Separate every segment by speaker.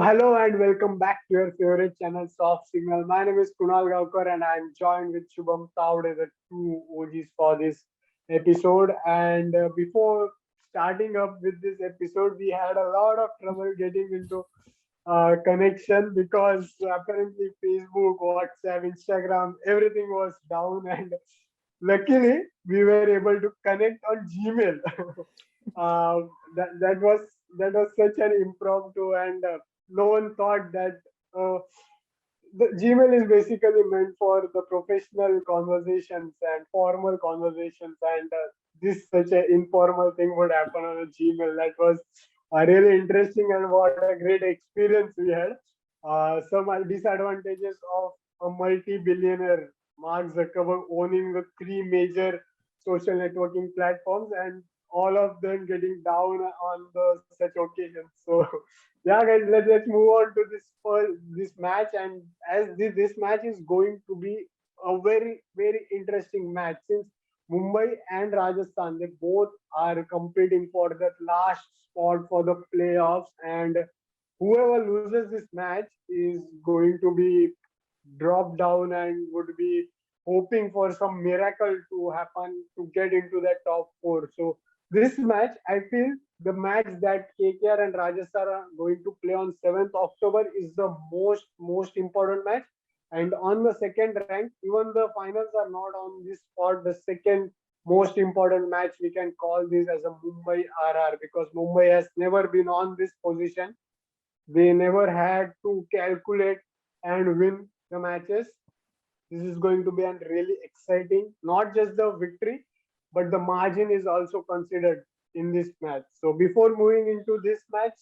Speaker 1: Hello and welcome back to your favorite channel, Soft Signal. My name is Kunal Gaukar and I'm joined with Shubham Taude, the two OGs for this episode. And before starting up with this episode, we had a lot of trouble getting into connection because apparently Facebook, WhatsApp, Instagram, everything was down. And luckily, we were able to connect on Gmail. uh, that was such an impromptu and no one thought that uh, the Gmail is basically meant for the professional conversations and formal conversations, and this such an informal thing would happen on a Gmail. That was really interesting, and what a great experience we had. Some disadvantages of a multi-billionaire Mark Zuckerberg owning the three major social networking platforms and all of them getting down on the such occasions. So yeah, guys, let's move on to this match. And as this match is going to be a very interesting match since Mumbai and Rajasthan they both are competing for that last spot for the playoffs, and whoever loses this match is going to be dropped down and would be hoping for some miracle to happen to get into that top four. So this match, I feel the match that KKR and Rajasthan are going to play on 7th October is the most important match. And on the second rank, even the finals are not on this spot. The second most important match we can call this as a Mumbai RR because Mumbai has never been on this position. They never had to calculate and win the matches. This is going to be a really exciting, not just the victory, but the margin is also considered in this match. So before moving into this match,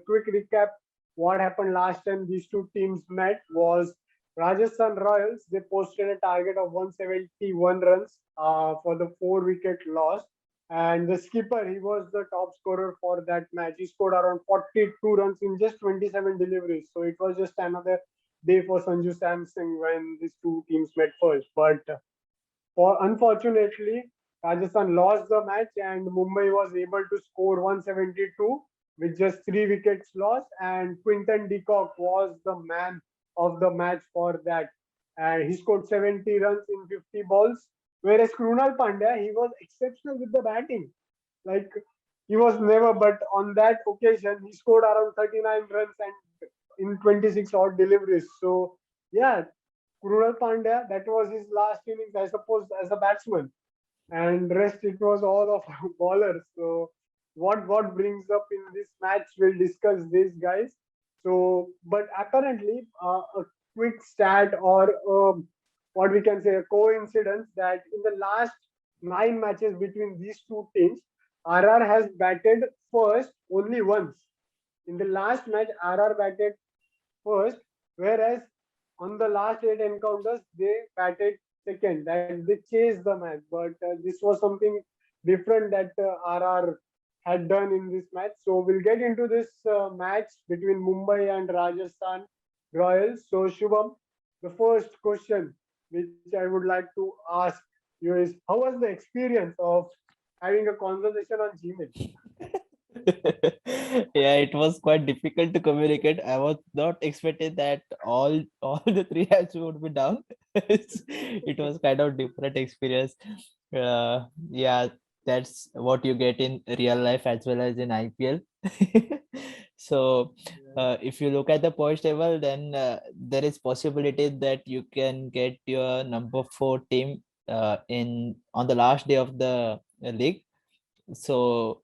Speaker 1: quick recap: what happened last time these two teams met was Rajasthan Royals. They posted a target of 171 runs for the four-wicket loss. And the skipper, he was the top scorer for that match. He scored around 42 runs in just 27 deliveries. So it was just another day for Sanju Samson when these two teams met first. But for unfortunately, Rajasthan lost the match and Mumbai was able to score 172 with just three wickets lost. And Quinton de Kock was the man of the match for that. And he scored 70 runs in 50 balls. Whereas Krunal Pandya, he was exceptional with the batting. Like he was never, but on that occasion, he scored around 39 runs and in 26 odd deliveries. So yeah, Krunal Pandya, that was his last innings, I suppose, as a batsman, and rest it was all of bowlers. So what brings up in this match? We'll discuss this, guys. So, but apparently, a quick stat or what we can say a coincidence that in the last nine matches between these two teams, RR has batted first only once. In the last match, RR batted first, whereas on the last eight encounters they batted second. That they chased the match, but this was something different that RR had done in this match. So we'll get into this match between Mumbai and Rajasthan Royals. So Shubham, the first question which I would like to ask you is, how was the experience of having a conversation on Gmail?
Speaker 2: Yeah, it was quite difficult to communicate. I was not expecting that all the three apps would be down. It was kind of different experience. Yeah, that's what you get in real life as well as in IPL. So, if you look at the points table, then there is possibility that you can get your number four team in on the last day of the league. So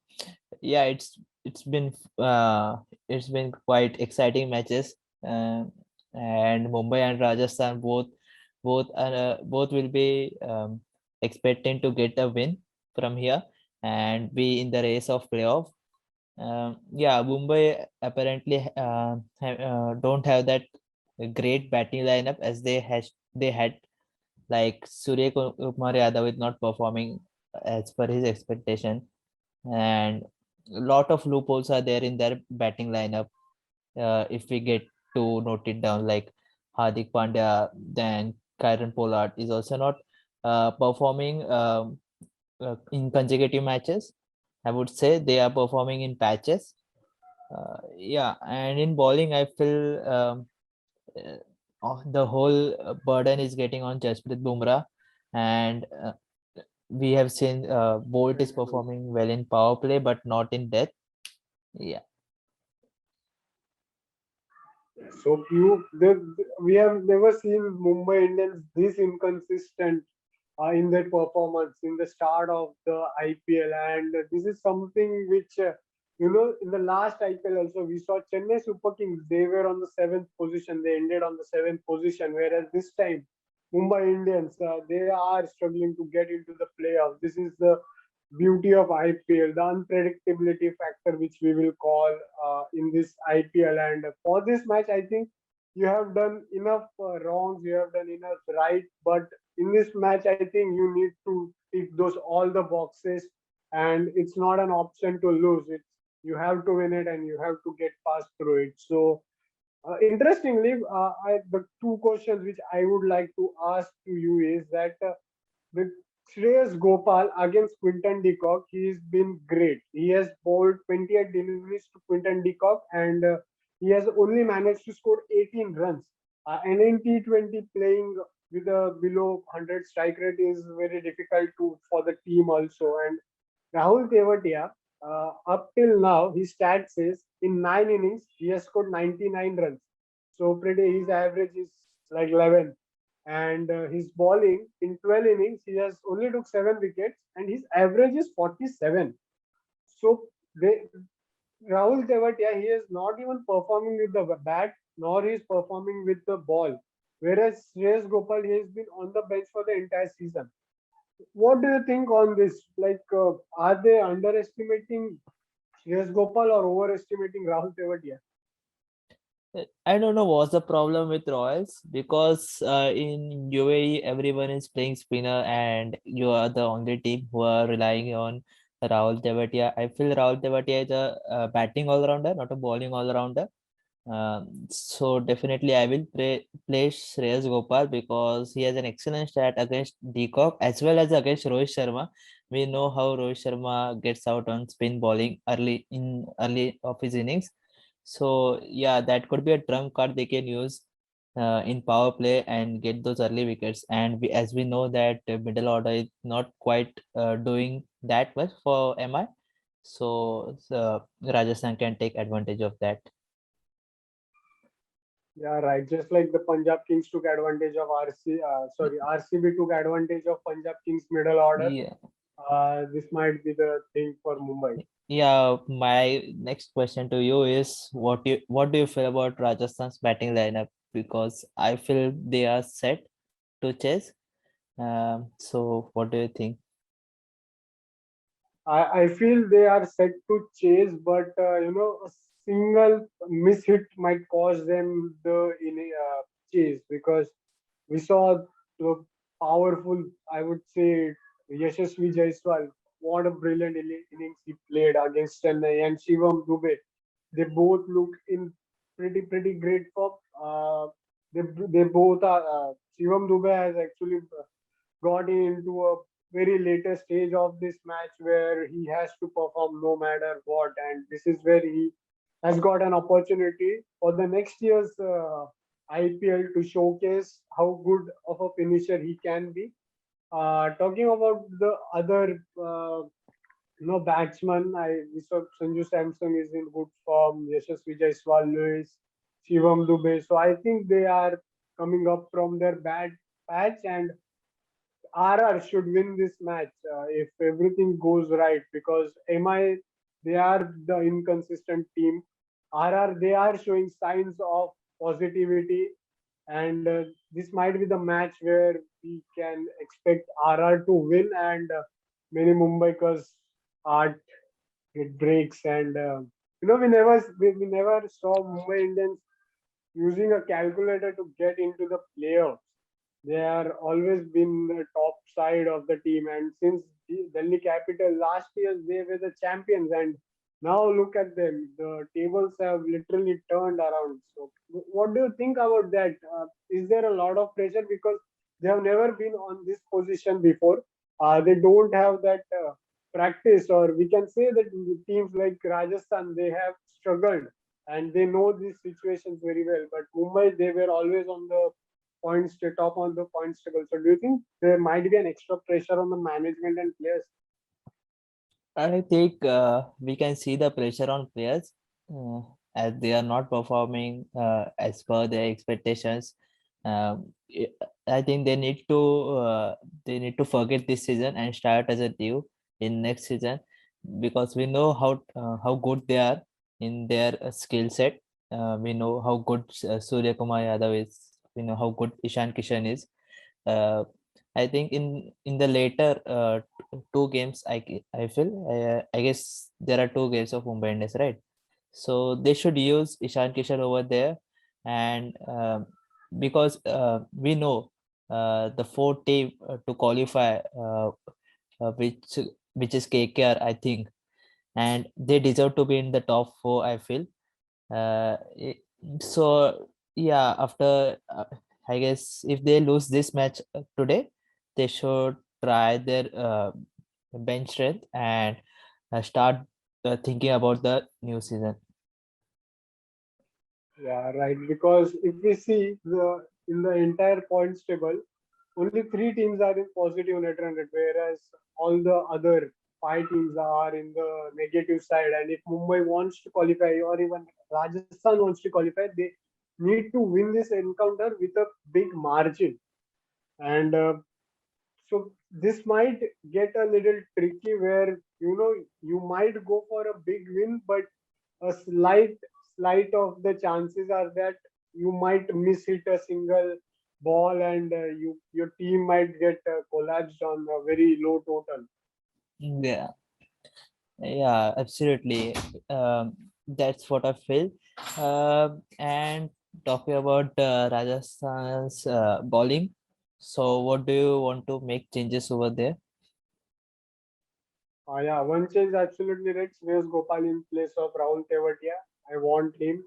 Speaker 2: yeah, it's been quite exciting matches, uh, and Mumbai and Rajasthan both will be expecting to get a win from here and be in the race of playoff. Yeah, Mumbai apparently don't have that great batting lineup as they had, like Surya Kumar Yadav is not performing as per his expectation, and a lot of loopholes are there in their batting lineup. If we get to note it down, like Hardik Pandya, then Kyron Pollard is also not performing in consecutive matches. I would say they are performing in patches. Yeah, and in bowling, I feel the whole burden is getting on Jasprit Bumrah, and we have seen Bolt is performing well in power play, but not in death. Yeah.
Speaker 1: So we have never seen Mumbai Indians this inconsistent in their performance in the start of the IPL, and this is something which in the last IPL also we saw Chennai Super Kings. They were on the seventh position. They ended on the seventh position, whereas this time Mumbai Indians they are struggling to get into the playoffs. This is the beauty of IPL, the unpredictability factor, which we will call in this IPL. And for this match, I think you have done enough wrongs, you have done enough right, but in this match, I think you need to tick those all the boxes, and it's not an option to lose. It's you have to win it, and you have to get past through it. So interestingly, the two questions which I would like to ask to you is that with Shreyas Gopal against Quinton de Kock, he's been great. He has bowled 28 deliveries to Quinton de Kock, and he has only managed to score 18 runs. And in T20, playing with a below 100 strike rate is very difficult for the team also. And Rahul Tewatia, up till now, his stat says in 9 innings he has scored 99 runs. So pretty, his average is like 11. And his bowling in 12 innings he has only took 7 wickets, and his average is 47. So they, Rahul Tewatia, he is not even performing with the bat, nor he is performing with the ball. Whereas Shreyas Gopal, he has been on the bench for the entire season. What do you think on this? Like, are they underestimating Shreyas Gopal or overestimating Rahul Tewatia?
Speaker 2: I don't know what's the problem with Royals, because in UAE everyone is playing spinner and you are the only team who are relying on Rahul Tewatia. I feel Rahul Tewatia is a batting all-rounder, not a bowling all-rounder. So definitely I will play Shreyas Gopal because he has an excellent stat against De Kock as well as against Rohit Sharma. We know how Rohit Sharma gets out on spin bowling early of his innings. So yeah, that could be a trump card they can use in power play and get those early wickets. And as we know that middle order is not quite doing that much for MI. So Rajasthan can take advantage of that.
Speaker 1: Yeah, right. Just like the Punjab Kings took advantage of RCB took advantage of Punjab Kings middle order.
Speaker 2: Yeah.
Speaker 1: This might be the thing for Mumbai.
Speaker 2: Yeah, my next question to you is what do you feel about Rajasthan's batting lineup? Because I feel they are set to chase. So what do you think?
Speaker 1: I feel they are set to chase, but a single miss hit might cause them the chase, because we saw the powerful, I would say, Yashasvi Jaiswal. What a brilliant innings he played against Chennai, and Shivam Dube. They both look in pretty great form. They both are. Shivam Dube has actually got into a very later stage of this match where he has to perform no matter what, and this is where he has got an opportunity for the next year's IPL to showcase how good of a finisher he can be. Talking about the other batsman, we saw Sanju Samson is in good form, Yashasvi Jaiswal, Lewis, Shivam Dube. So I think they are coming up from their bad patch, and RR should win this match if everything goes right, because MI, they are the inconsistent team. RR, they are showing signs of positivity, and this might be the match where we can expect RR to win, and many Mumbaikers heart it breaks. And we never saw Mumbai Indians using a calculator to get into the playoffs. They are always been the top side of the team, and since Delhi Capital last year they were the champions, and now look at them. The tables have literally turned around. So, what do you think about that? Is there a lot of pressure because they have never been on this position before? They don't have that practice, or we can say that teams like Rajasthan, they have struggled and they know these situations very well. But Mumbai, they were always on the top on the points table. So do you think there might be an extra pressure on the management and players?
Speaker 2: I think we can see the pressure on players uh, as they are not performing as per their expectations. I I think they need to forget this season and start as a new in next season, because we know how good they are in their skill set. We know how good Surya Kumar Yadav is. We know how good Ishan Kishan is. Uh, I think in the later two games, I feel I guess there are two games of Mumbai Indians, right? So they should use Ishan Kishan over there, and because we know the fourth team to qualify, uh, which which is KKR, I think, and they deserve to be in the top four, I feel. So yeah, after I guess if they lose this match today, they should try their bench strength and start thinking about the new season.
Speaker 1: Yeah, right. Because if we see the in the entire points table, only three teams are in positive net run rate, whereas all the other five teams are in the negative side. And if Mumbai wants to qualify, or even Rajasthan wants to qualify, they need to win this encounter with a big margin. And so this might get a little tricky, where you might go for a big win, but a slight of the chances are that you might miss hit a single ball, and your team might get collapsed on a very low total.
Speaker 2: Yeah, yeah, absolutely. That's what I feel. And talking about Rajasthan's bowling, so what do you want to make changes over there?
Speaker 1: Yeah, one change absolutely right. Shreyas Gopal in place of Rahul Tewatia. I want him,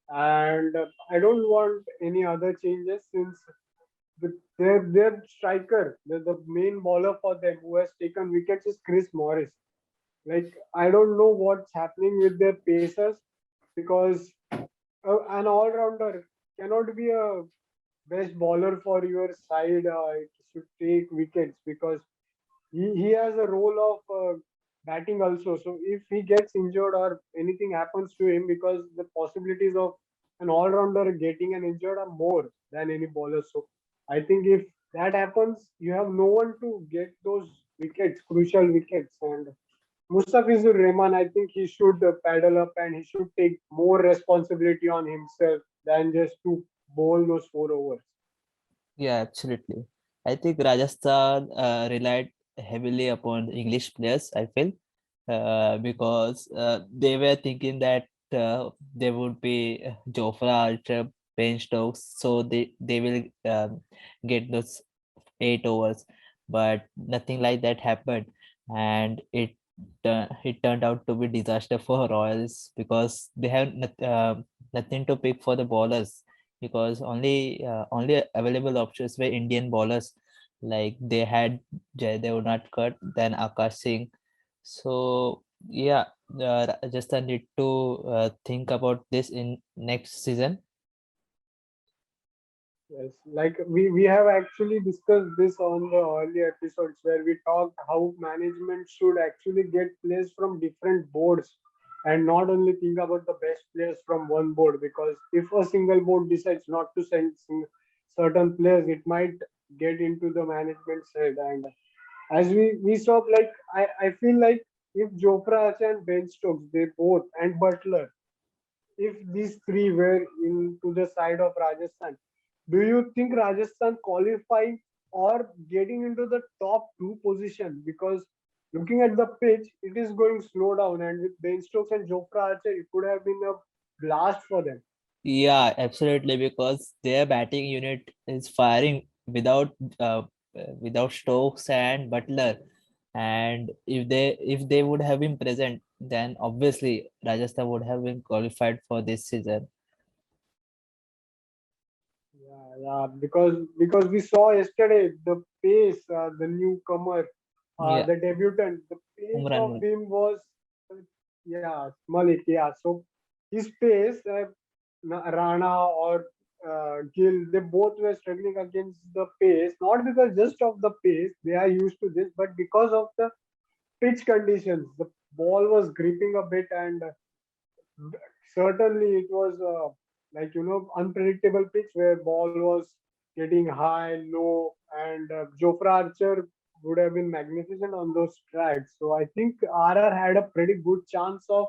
Speaker 1: and I don't want any other changes, since their striker, the main bowler for them who has taken wickets, is Chris Morris. Like, I don't know what's happening with their pacers, because an all-rounder cannot be a best bowler for your side. It should take wickets, because he has a role of batting also. So if he gets injured or anything happens to him, because the possibilities of an all-rounder getting an injured are more than any bowler. So I think if that happens, you have no one to get those wickets, crucial wickets. And Mustafizur Rahman, I think he should paddle up, and he should take more responsibility on himself than just to bowl those 4 overs.
Speaker 2: Yeah, absolutely. I think Rajasthan relied heavily upon English players, I feel, because they were thinking that there would be Jofra Archer, Ben Stokes, so they will get those 8 overs, but nothing like that happened, and it turned out to be disaster for Royals, because they have nothing to pick for the bowlers, because only available options were Indian bowlers. Like they had Jaydev Unatkar, then Akash Singh. So yeah, Rajasthan need to think about this in next season.
Speaker 1: Yes, like we have actually discussed this on the early episodes, where we talked how management should actually get players from different boards, and not only think about the best players from one board, because if a single board decides not to send certain players, it might get into the management's head. And as we saw, like, I feel like if Jofra Archer and Ben Stokes, they both, and Butler, if these three were into the side of Rajasthan, do you think Rajasthan qualifying or getting into the top two position? Because looking at the pitch, it is going slow down, and with Ben Stokes and Jofra Archer, it could have been a blast for them.
Speaker 2: Yeah, absolutely, because their batting unit is firing without Stokes and Butler. And if they would have been present, then obviously Rajasthan would have been qualified for this season.
Speaker 1: Yeah, yeah, because we saw yesterday the pace, the newcomer
Speaker 2: Yeah,
Speaker 1: the debutant, the pace
Speaker 2: Umran
Speaker 1: of
Speaker 2: Malik.
Speaker 1: him was, yeah, Malik, yeah. So his pace, Rana or Gill, they both were struggling against the pace, not because just of the pace, they are used to this, but because of the pitch conditions. The ball was gripping a bit, and certainly it was unpredictable pitch where ball was getting high, low, and Jofra Archer would have been magnificent on those tracks. So I think RR had a pretty good chance of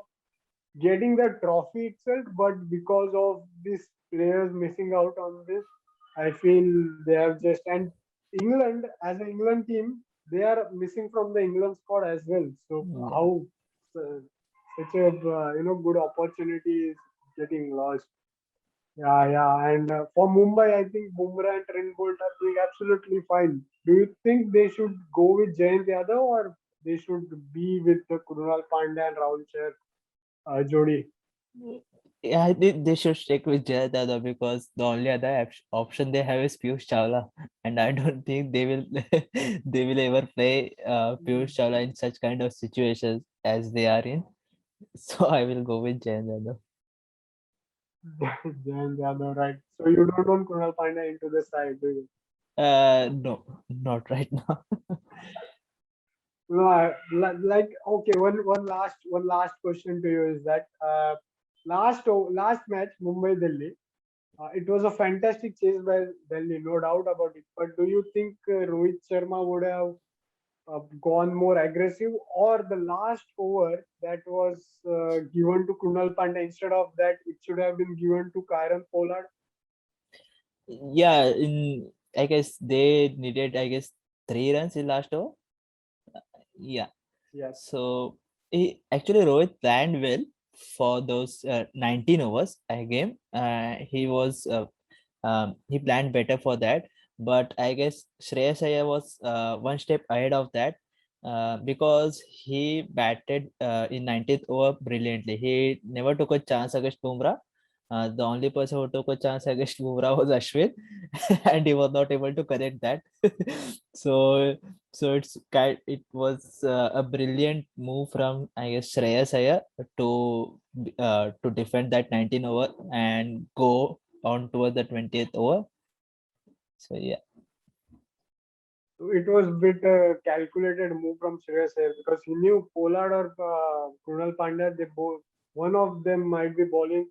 Speaker 1: getting the trophy itself, but because of these players missing out on this, I feel they have just, and England as an England team, they are missing from the England squad as well. So
Speaker 2: Yeah.
Speaker 1: how uh, such a good opportunity is getting lost. Yeah, yeah, and for Mumbai, I think Bumrah and Trent Bolt are doing absolutely fine. Do you think they should go with Jayant Yadav, or they should be with the Krunal Pandya and Rahul Chahar Jodi?
Speaker 2: Yeah, I think they should stick with Jayant Yadav because the only other option they have is Piyush Chawla, and I don't think they will they will ever play Piyush Chawla in such kind of situations as they are in. So I will go with Jayant Yadav.
Speaker 1: Jayant Yadav, right? So you don't want Krunal Pandya into the side, do you?
Speaker 2: No, not right now.
Speaker 1: No, like okay. One last question to you is that last match Mumbai Delhi. It was a fantastic chase by Delhi, no doubt about it. But do you think Rohit Sharma would have gone more aggressive, or the last over that was given to Krunal Pandya, instead of that it should have been given to Kieron Pollard?
Speaker 2: Yeah, in I guess they needed 3 runs in last over. Yeah.
Speaker 1: Yes.
Speaker 2: So actually Rohit planned well for those 19 overs a game. He planned better for that, but I guess Shreyas Iyer was one step ahead of that because he batted in 19th over brilliantly. He never took a chance against Bumrah. The only person who took a chance against Bumrah was Ashwin, and he was not able to correct that. so it was a brilliant move from I guess Shreyas Iyer to defend that 19 over and go on towards the 20th over. So yeah.
Speaker 1: So it was a bit calculated move from Shreyas Iyer because he knew Pollard or Krunal Pandya, they both, one of them might be bowling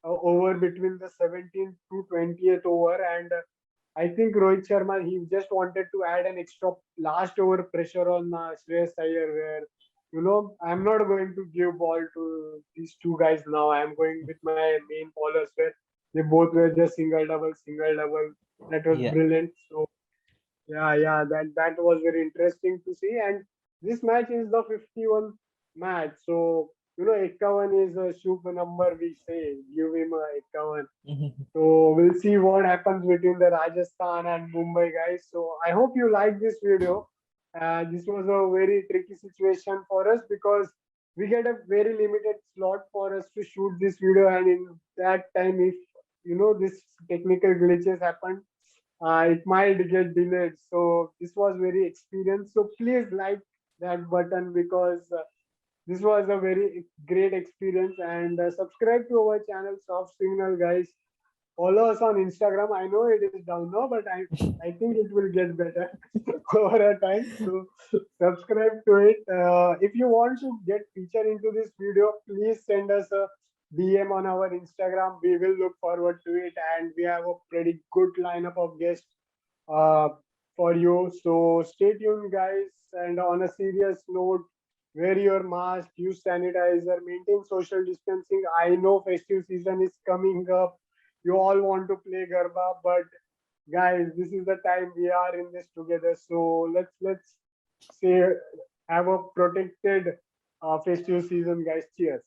Speaker 1: over between the 17th to 20th over, and I think Rohit Sharma, he just wanted to add an extra last over pressure on Shreyas Iyer, where I'm not going to give ball to these two guys now. I'm going with my main bowlers, where they both were just single double, single double. That was
Speaker 2: Yeah.
Speaker 1: brilliant. So yeah, yeah, that was very interesting to see. And this match is the 51 match. So, 51 is a super number, we say. Give him a 51. So we'll see what happens between the Rajasthan and Mumbai guys. So I hope you like this video. This was a very tricky situation for us because we get a very limited slot for us to shoot this video, and in that time, if this technical glitches happen, it might get delayed. So this was very experienced. So please like that button because this was a very great experience, and subscribe to our channel Soft Signal guys. Follow us on Instagram. I know it is down now, but I think it will get better over a time. So subscribe to it. If you want to get featured into this video, please send us a DM on our Instagram. We will look forward to it, and we have a pretty good lineup of guests uh, for you. So stay tuned, guys. And on a serious note, wear your mask, use sanitizer, maintain social distancing. I know festive season is coming up. You all want to play Garba, but guys, this is the time we are in this together. So let's say have a protected festive season, guys. Cheers.